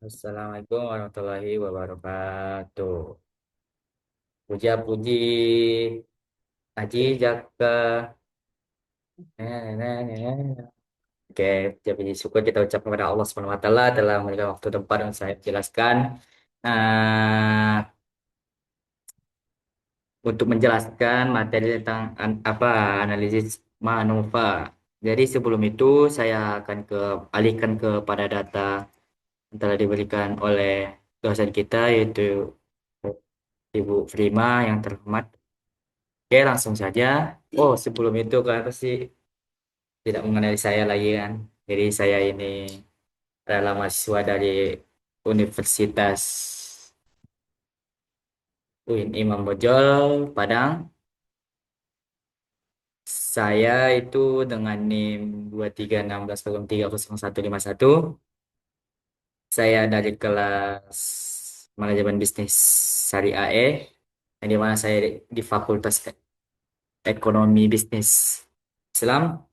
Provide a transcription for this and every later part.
Assalamualaikum warahmatullahi wabarakatuh. Puja puji aji jaka. Oke, jadi syukur kita ucapkan kepada Allah Subhanahu wa taala telah memberikan waktu tempat untuk saya jelaskan untuk menjelaskan materi tentang analisis manuva. Jadi sebelum itu saya akan alihkan kepada data yang telah diberikan oleh dosen kita yaitu Ibu Prima yang terhormat. Oke, langsung saja. Oh, sebelum itu kan pasti tidak mengenali saya lagi kan. Jadi saya ini adalah mahasiswa dari Universitas UIN Imam Bonjol, Padang. Saya itu dengan NIM 2316030151. Saya dari kelas Manajemen Bisnis Syariah E, yang di mana saya di Fakultas Ekonomi Bisnis Islam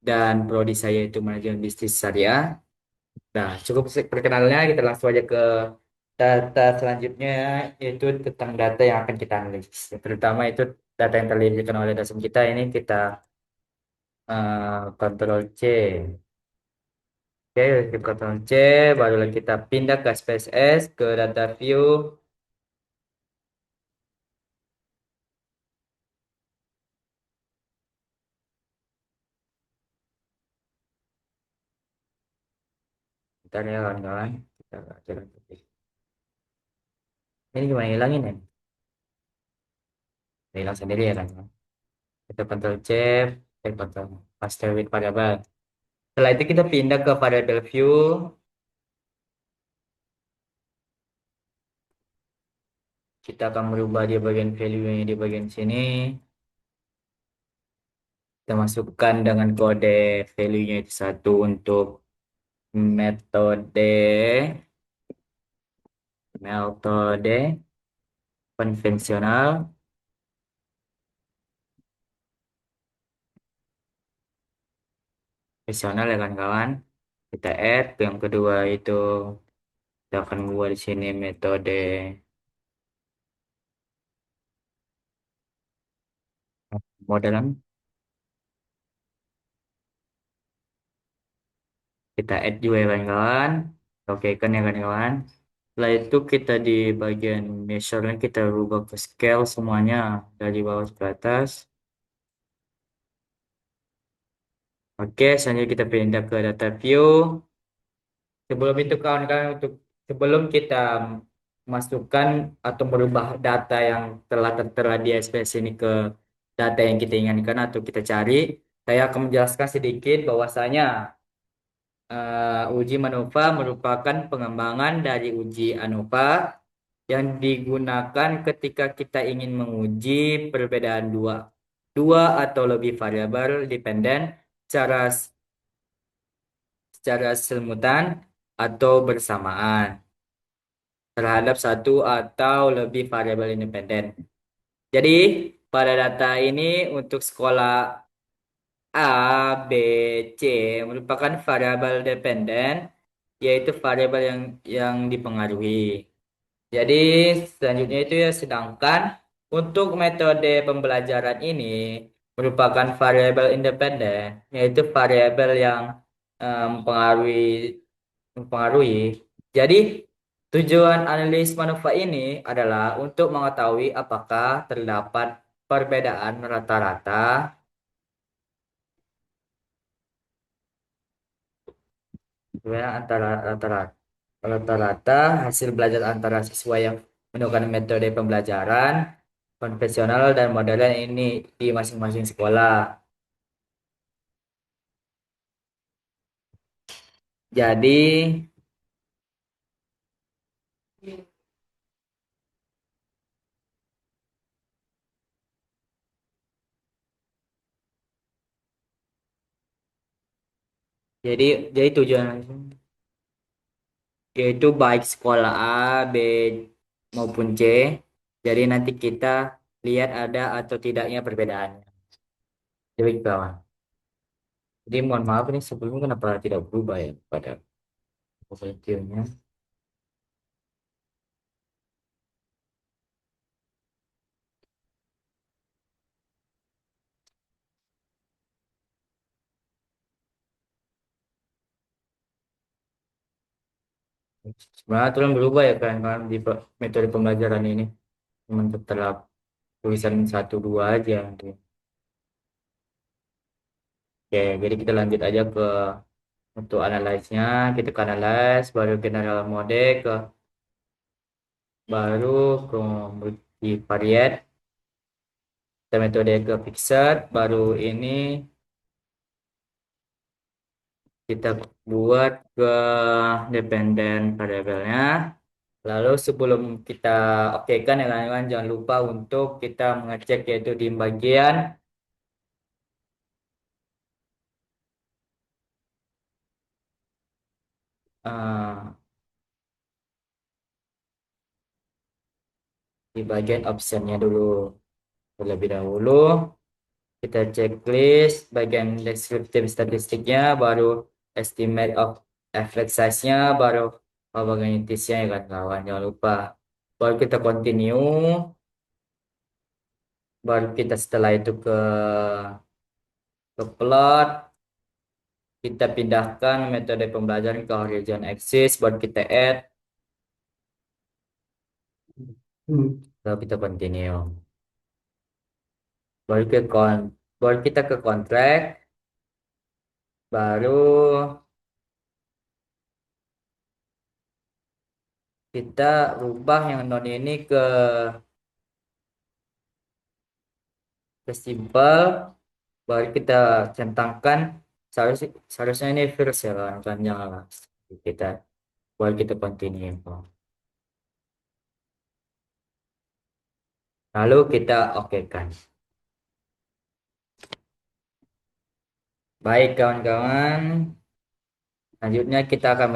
dan prodi saya itu Manajemen Bisnis Syariah. Nah, cukup perkenalannya kita langsung aja ke data selanjutnya yaitu tentang data yang akan kita analisis. Terutama itu data yang telah diberikan oleh dosen kita ini kita Ctrl C. Oke, kita Ctrl C, barulah kita pindah ke SPSS, ke data view. Bentar ya kawan-kawan. Kita jalan terus. Ini gimana hilangin ya? Hilang sendiri ya kan? Kita Ctrl C, Ctrl paste with variable. Setelah itu kita pindah ke variable view. Kita akan merubah di bagian value-nya di bagian sini. Kita masukkan dengan kode value-nya itu satu untuk metode metode konvensional. Konvensional ya kan kawan. Kita add. Yang kedua itu kita akan buat di sini metode modelan. Kita add juga ya kawan-kawan. Oke kan ya kawan-kawan. Setelah itu kita di bagian measurement kita rubah ke scale semuanya dari bawah ke atas. Oke, selanjutnya kita pindah ke data view. Sebelum itu kawan-kawan untuk sebelum kita masukkan atau merubah data yang telah tertera di SPS ini ke data yang kita inginkan atau kita cari, saya akan menjelaskan sedikit bahwasanya uji MANOVA merupakan pengembangan dari uji ANOVA yang digunakan ketika kita ingin menguji perbedaan dua atau lebih variabel dependen secara secara simultan atau bersamaan terhadap satu atau lebih variabel independen. Jadi, pada data ini untuk sekolah A, B, C merupakan variabel dependen, yaitu variabel yang dipengaruhi. Jadi, selanjutnya itu ya sedangkan untuk metode pembelajaran ini merupakan variabel independen, yaitu variabel yang mempengaruhi mempengaruhi. Jadi, tujuan analis manfaat ini adalah untuk mengetahui apakah terdapat perbedaan rata-rata perbedaan antara rata-rata hasil belajar antara siswa yang menggunakan metode pembelajaran konvensional dan modern ini di masing-masing sekolah. Jadi, jadi, jadi tujuan yaitu baik sekolah A, B maupun C. Jadi nanti kita lihat ada atau tidaknya perbedaannya. Jadi kawan. Jadi mohon maaf ini sebelumnya kenapa tidak berubah ya pada. Overview-nya. Sebenarnya aturan berubah ya kan di metode pembelajaran ini. Cuma tetap tulisan satu dua aja. Oke, jadi kita lanjut aja ke untuk analysnya. Kita ke analyze, baru general mode, ke baru ke multivariate, kita metode ke fixed, baru ini kita buat ke dependent variabelnya. Lalu sebelum kita oke kan ya kawan, jangan lupa untuk kita mengecek yaitu eh, di bagian optionnya dulu. Terlebih dahulu kita checklist bagian descriptive statistiknya, baru estimate of effect size-nya, baru probabilities-nya ya kan kawan, jangan lupa. Baru kita continue, baru kita setelah itu ke plot, kita pindahkan metode pembelajaran ke horizon axis, baru kita add, baru kita continue. Baru ke baru kita ke contract, baru kita rubah yang non ini ke simple, baru kita centangkan, seharusnya ini first ya kan jangan lah. Kita baru kita continue. Lalu kita oke kan. Baik kawan-kawan, selanjutnya kita akan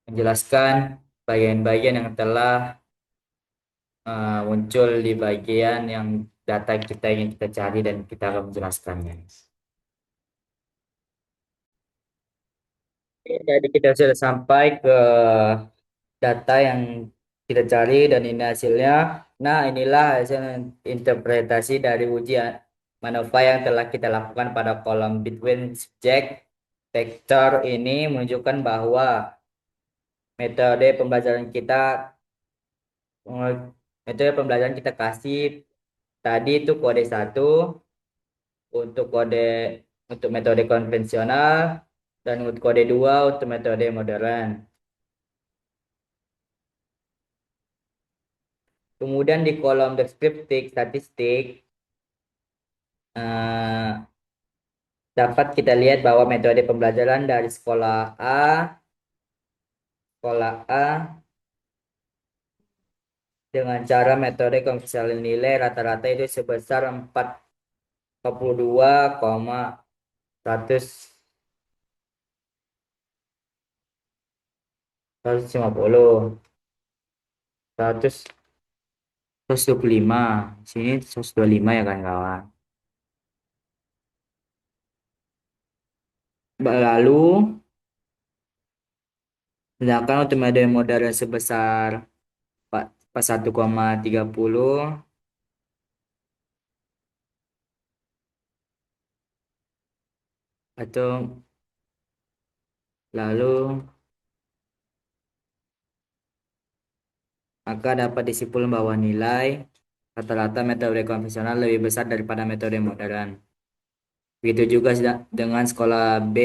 menjelaskan bagian-bagian yang telah muncul di bagian yang data kita ingin kita cari, dan kita akan menjelaskannya. Oke, jadi kita sudah sampai ke data yang kita cari dan ini hasilnya. Nah, inilah hasil interpretasi dari ujian MANOVA yang telah kita lakukan pada kolom between subject vector ini menunjukkan bahwa metode pembelajaran kita metode pembelajaran kita kasih tadi itu kode satu untuk metode konvensional, dan untuk kode 2 untuk metode modern. Kemudian di kolom deskriptif statistik eh, dapat kita lihat bahwa metode pembelajaran dari sekolah A dengan cara metode konvensional nilai rata-rata itu sebesar 42,150 100 125. Sini 125 ya kan kawan. Lalu sedangkan untuk metode modern sebesar 41,30, atau lalu maka dapat disimpulkan bahwa nilai rata-rata metode konvensional lebih besar daripada metode modern. Begitu juga dengan sekolah B,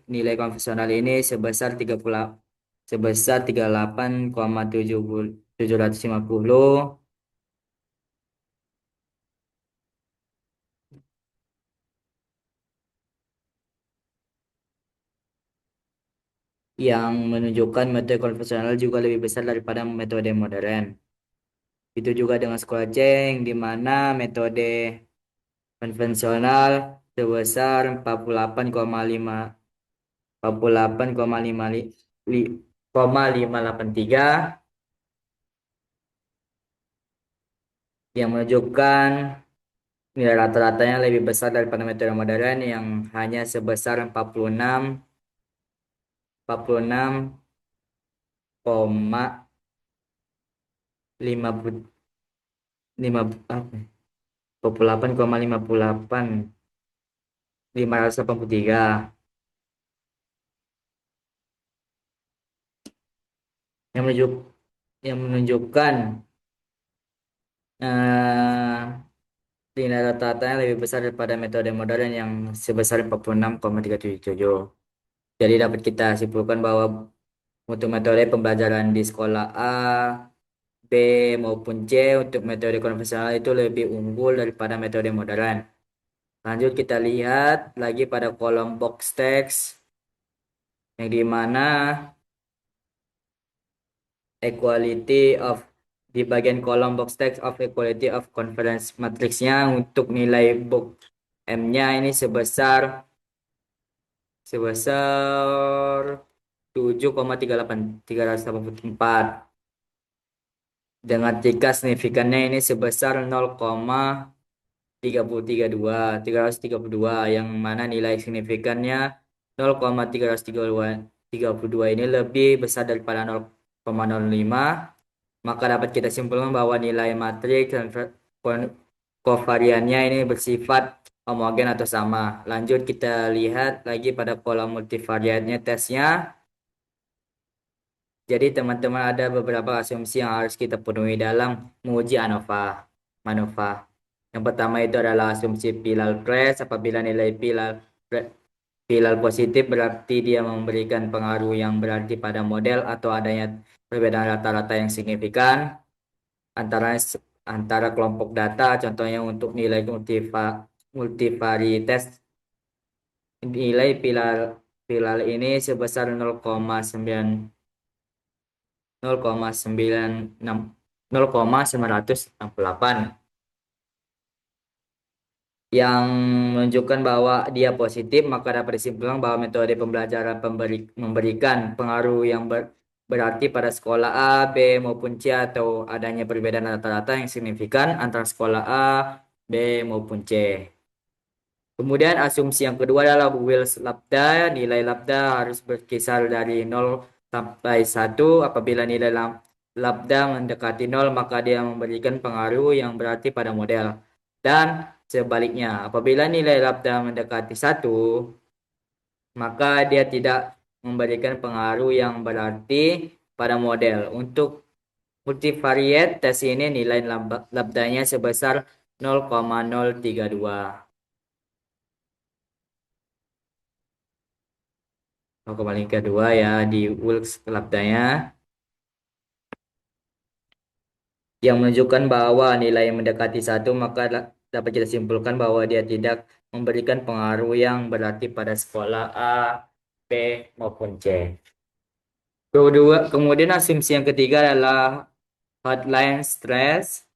nilai konvensional ini sebesar 38,750, yang menunjukkan metode konvensional juga lebih besar daripada metode modern. Itu juga dengan sekolah C, di mana metode konvensional sebesar 583, yang menunjukkan nilai rata-ratanya lebih besar daripada metode modern yang hanya sebesar 46,583 yang menunjuk yang menunjukkan nilai rata-ratanya lebih besar daripada metode modern yang sebesar 46,377. Jadi dapat kita simpulkan bahwa untuk metode pembelajaran di sekolah A, B maupun C untuk metode konvensional itu lebih unggul daripada metode modern. Lanjut kita lihat lagi pada kolom box text yang di mana equality of di bagian kolom box text of equality of conference matrixnya untuk nilai box M-nya ini sebesar 7,384 dengan tingkat signifikannya ini sebesar 332 yang mana nilai signifikannya 0,332 ini lebih besar daripada 0,05, maka dapat kita simpulkan bahwa nilai matriks dan kovariannya ini bersifat homogen atau sama. Lanjut kita lihat lagi pada kolom multivariatnya tesnya. Jadi teman-teman ada beberapa asumsi yang harus kita penuhi dalam menguji MANOVA. Yang pertama itu adalah asumsi pilal press. Apabila nilai pilal positif berarti dia memberikan pengaruh yang berarti pada model atau adanya perbedaan rata-rata yang signifikan antara antara kelompok data. Contohnya untuk nilai multivariates, nilai pilal pilal ini sebesar 0,968 yang menunjukkan bahwa dia positif, maka dapat disimpulkan bahwa metode pembelajaran memberikan pengaruh yang berarti pada sekolah A, B maupun C atau adanya perbedaan rata-rata yang signifikan antara sekolah A, B maupun C. Kemudian asumsi yang kedua adalah Wills lambda. Nilai lambda harus berkisar dari 0 sampai 1. Apabila nilai lambda mendekati 0, maka dia memberikan pengaruh yang berarti pada model. Dan sebaliknya, apabila nilai lambda mendekati 1, maka dia tidak memberikan pengaruh yang berarti pada model. Untuk multivariate tes ini nilai lambdanya sebesar 0,032. 0,2 ya di Wilks lambdanya yang menunjukkan bahwa nilai yang mendekati 1, maka dapat kita simpulkan bahwa dia tidak memberikan pengaruh yang berarti pada sekolah A, B maupun C. Kemudian asumsi yang ketiga adalah hotline stress.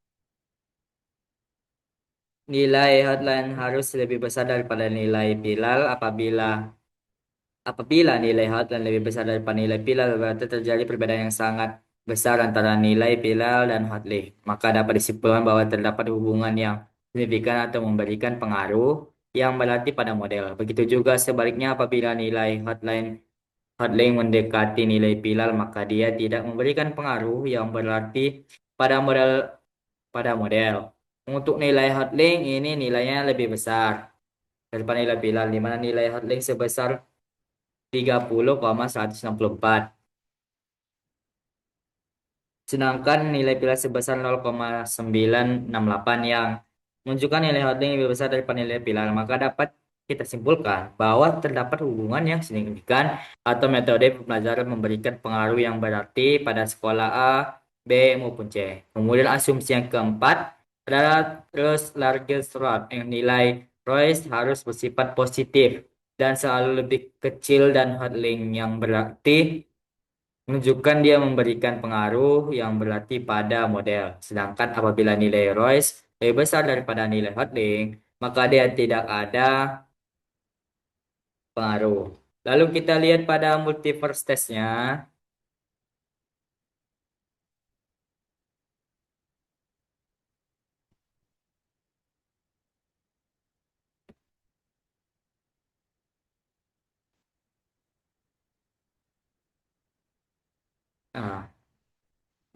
Nilai hotline harus lebih besar daripada nilai pilal. Apabila nilai hotline lebih besar daripada nilai pilal, berarti terjadi perbedaan yang sangat besar antara nilai pilal dan hotline. Maka dapat disimpulkan bahwa terdapat hubungan yang signifikan atau memberikan pengaruh yang berarti pada model. Begitu juga sebaliknya apabila nilai hotline mendekati nilai pilal, maka dia tidak memberikan pengaruh yang berarti pada model. Untuk nilai hotline ini nilainya lebih besar daripada nilai pilal, di mana nilai hotline sebesar 30,164. Sedangkan nilai pilar sebesar 0,968 yang menunjukkan nilai holding lebih besar daripada nilai pilar. Maka dapat kita simpulkan bahwa terdapat hubungan yang signifikan atau metode pembelajaran memberikan pengaruh yang berarti pada sekolah A, B maupun C. Kemudian asumsi yang keempat adalah terus largest rod yang nilai Royce harus bersifat positif dan selalu lebih kecil dan hotling yang berarti menunjukkan dia memberikan pengaruh yang berarti pada model. Sedangkan apabila nilai Royce lebih besar daripada nilai Hotling, maka dia tidak ada pengaruh. Lalu kita lihat pada multiverse testnya. Nah,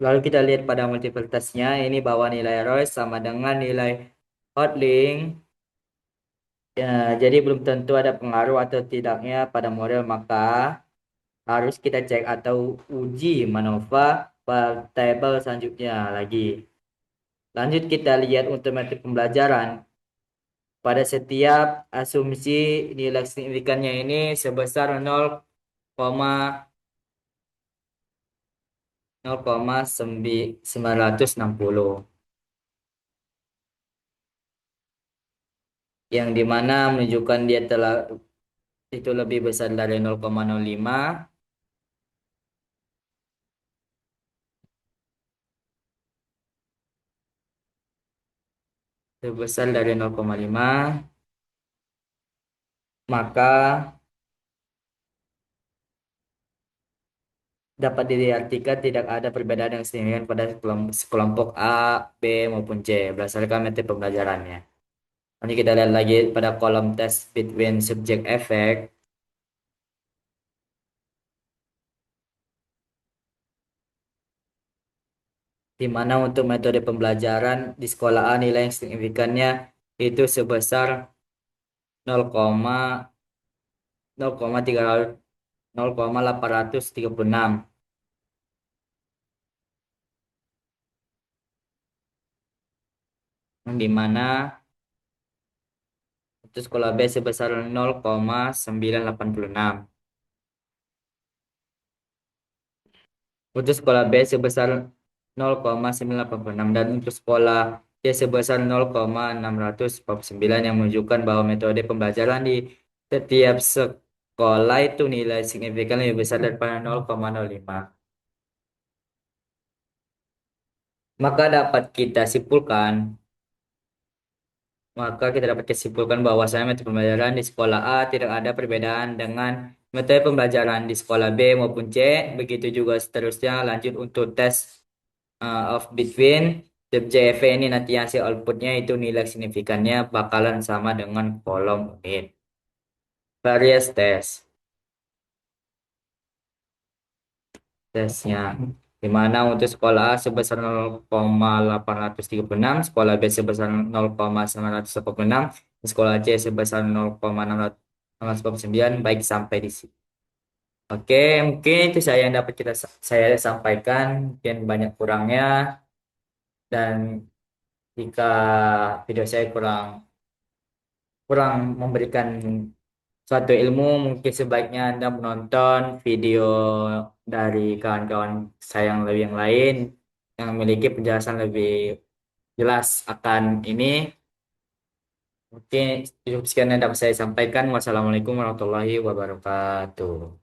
lalu kita lihat pada multiplitasnya, ini bahwa nilai ROI sama dengan nilai Hotlink. Ya, jadi belum tentu ada pengaruh atau tidaknya pada model, maka harus kita cek atau uji MANOVA pada tabel selanjutnya lagi. Lanjut kita lihat untuk metode pembelajaran. Pada setiap asumsi nilai signifikannya ini sebesar 0,960, yang dimana menunjukkan dia telah itu lebih besar dari 0,05, sebesar dari 0,5, maka dapat diartikan tidak ada perbedaan yang signifikan pada kelompok A, B, maupun C berdasarkan metode pembelajarannya. Nanti kita lihat lagi pada kolom test between subject effect, di mana untuk metode pembelajaran di sekolah A nilai yang signifikannya itu sebesar 0,836, yang dimana untuk sekolah B sebesar 0,986. Untuk sekolah B sebesar 0,986 dan untuk sekolah C sebesar 0,649, yang menunjukkan bahwa metode pembelajaran di setiap sekolah itu nilai signifikan lebih besar daripada 0,05. Maka dapat kita simpulkan, maka kita dapat kesimpulkan bahwasanya metode pembelajaran di sekolah A tidak ada perbedaan dengan metode pembelajaran di sekolah B maupun C. Begitu juga seterusnya. Lanjut untuk tes of between JFE ini, nanti hasil outputnya itu nilai signifikannya bakalan sama dengan kolom unit. Various test. Tesnya, di mana untuk sekolah A sebesar 0,836, sekolah B sebesar 0,986, sekolah C sebesar 0,649, baik sampai di sini. Oke, mungkin itu saya yang dapat saya sampaikan, mungkin banyak kurangnya, dan jika video saya kurang kurang memberikan suatu ilmu, mungkin sebaiknya Anda menonton video dari kawan-kawan saya yang lain yang memiliki penjelasan lebih jelas akan ini. Mungkin cukup sekian yang dapat saya sampaikan. Wassalamualaikum warahmatullahi wabarakatuh.